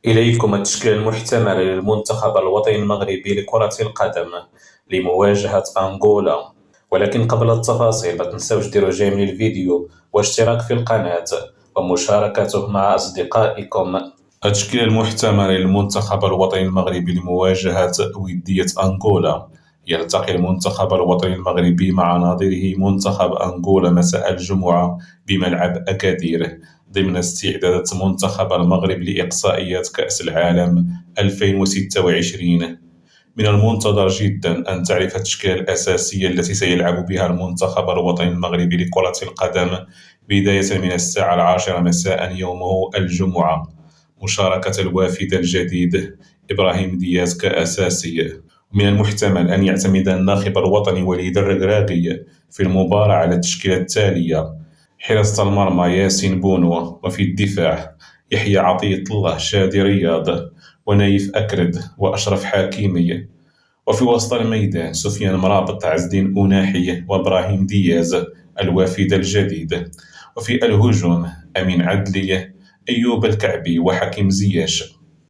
إليكم التشكيلة المحتملة للمنتخب الوطني المغربي لكرة القدم لمواجهة أنغولا. ولكن قبل التفاصيل ما تنسوش ديروا جيم للفيديو واشتراك في القناة ومشاركته مع أصدقائكم. التشكيلة المحتملة للمنتخب الوطني المغربي لمواجهة ودية أنغولا. يلتقي المنتخب الوطني المغربي مع نظيره منتخب أنغولا مساء الجمعة بملعب أكادير ضمن استعدادات منتخب المغرب لإقصائيات كأس العالم 2026. من المنتظر جدا أن تعرف التشكيلة الأساسية التي سيلعب بها المنتخب الوطني المغربي لكرة القدم بداية من الساعة 10 مساء يومه الجمعة. مشاركة الوافد الجديد إبراهيم دياز كأساسي. من المحتمل أن يعتمد الناخب الوطني وليد الركراكي في المباراة على التشكيلة التالية: حراسة المرمى ياسين بونو، وفي الدفاع يحيى عطية الله، شادي رياض، ونايف أكرد، وأشرف حكيمي. وفي وسط الميدان سفيان مرابط، عز الدين أناحي، وإبراهيم دياز الوافد الجديد. وفي الهجوم أمين عدلي، أيوب الكعبي، وحكيم زياش.